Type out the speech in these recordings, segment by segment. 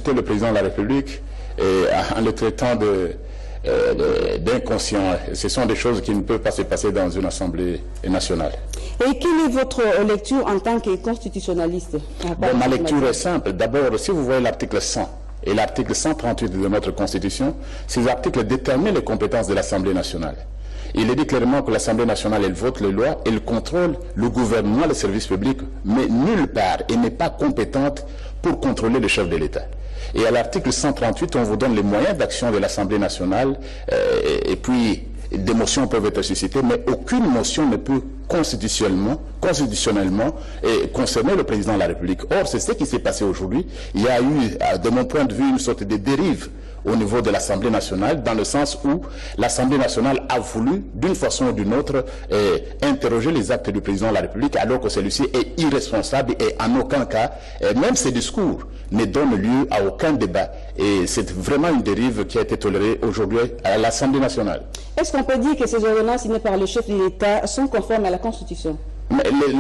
insulter le président de la République en le traitant d'inconscient. Ce sont des choses qui ne peuvent pas se passer dans une assemblée nationale. Et quelle est votre lecture en tant que constitutionnaliste? Ma lecture est simple. D'abord, si vous voyez l'article 100 et l'article 138 de notre Constitution, ces articles déterminent les compétences de l'Assemblée nationale. Il est dit clairement que l'Assemblée nationale, elle vote les lois, elle contrôle le gouvernement, les services publics, mais nulle part, elle n'est pas compétente pour contrôler le chef de l'État. Et à l'article 138, on vous donne les moyens d'action de l'Assemblée nationale, et puis des motions peuvent être suscitées, mais aucune motion ne peut constitutionnellement concerner le président de la République. Or, c'est ce qui s'est passé aujourd'hui. Il y a eu, de mon point de vue, une sorte de dérive au niveau de l'Assemblée nationale, dans le sens où l'Assemblée nationale a voulu, d'une façon ou d'une autre, interroger les actes du président de la République, alors que celui-ci est irresponsable et en aucun cas, même ses discours, ne donnent lieu à aucun débat. Et c'est vraiment une dérive qui a été tolérée aujourd'hui à l'Assemblée nationale. Est-ce qu'on peut dire que ces ordonnances signées par le chef de l'État sont conformes à la Constitution?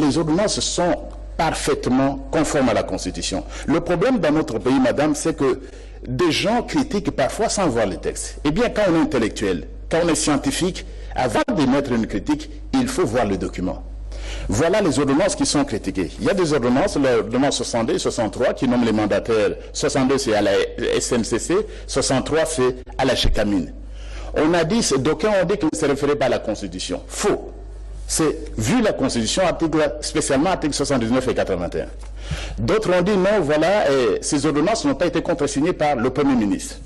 Les ordonnances sont parfaitement conformes à la Constitution. Le problème dans notre pays, madame, c'est que des gens critiquent parfois sans voir les textes. Eh bien, quand on est intellectuel, quand on est scientifique, avant d'émettre une critique, il faut voir le document. Voilà les ordonnances qui sont critiquées. Il y a des ordonnances, l'ordonnance 62 et 63, qui nomment les mandataires. 62, c'est à la SNCC, 63, c'est à la Gécamine. On a dit, d'aucuns ont dit qu'il ne se référait pas à la Constitution. Faux. C'est vu la Constitution, spécialement articles 79 et 81. D'autres ont dit non, voilà, ces ordonnances n'ont pas été contresignées par le Premier ministre.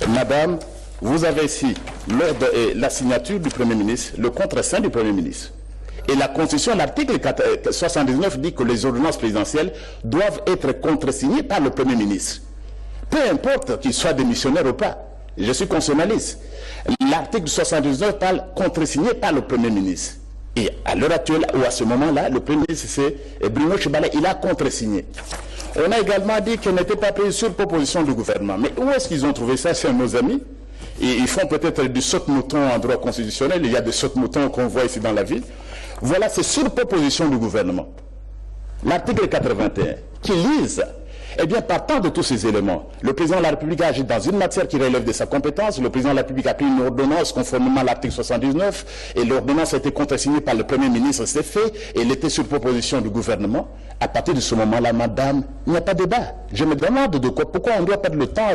Madame, vous avez ici la signature du Premier ministre, le contreseing du Premier ministre. Et la Constitution, l'article 79 dit que les ordonnances présidentielles doivent être contresignées par le Premier ministre. Peu importe qu'il soit démissionnaire ou pas. Je suis constitutionnaliste. L'article 79 parle contresigné par le Premier ministre. Et à l'heure actuelle, ou à ce moment-là, le Premier ministre, c'est Bruno Tchibalé, il a contresigné. On a également dit qu'elle n'était pas prise sur proposition du gouvernement. Mais où est-ce qu'ils ont trouvé ça? C'est nos amis. Et ils font peut-être du saute-mouton en droit constitutionnel. Il y a des saute-moutons qu'on voit ici dans la ville. Voilà, c'est sur proposition du gouvernement. L'article 81, qui lise, eh bien, partant de tous ces éléments, le président de la République a agi dans une matière qui relève de sa compétence. Le président de la République a pris une ordonnance conformément à l'article 79 et l'ordonnance a été contresignée par le Premier ministre, c'est fait, et elle était sur proposition du gouvernement. À partir de ce moment-là, madame, il n'y a pas de débat. Je me demande pourquoi on doit perdre le temps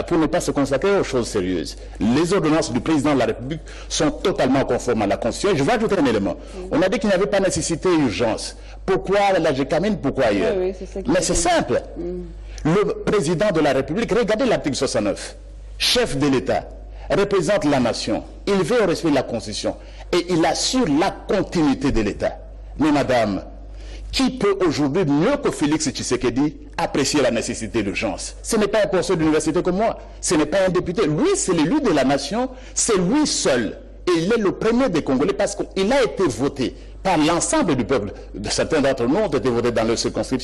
pour ne pas se consacrer aux choses sérieuses. Les ordonnances du président de la République sont totalement conformes à la Constitution. Je vais ajouter un élément. On a dit qu'il n'y avait pas nécessité et urgence. Pourquoi la Gécamine, pourquoi ailleurs? Oui, mais c'est simple. Le président de la République, regardez l'article 69, chef de l'État, représente la nation, il veut au respect de la Constitution et il assure la continuité de l'État. Mais madame, qui peut aujourd'hui, mieux que Félix Tshisekedi, apprécier la nécessité d'urgence? Ce n'est pas un professeur d'université comme moi, ce n'est pas un député. Lui, c'est l'élu de la nation, c'est lui seul. Et il est le premier des Congolais parce qu'il a été voté par l'ensemble du peuple. Certains d'entre nous ont été votés dans leur circonscription.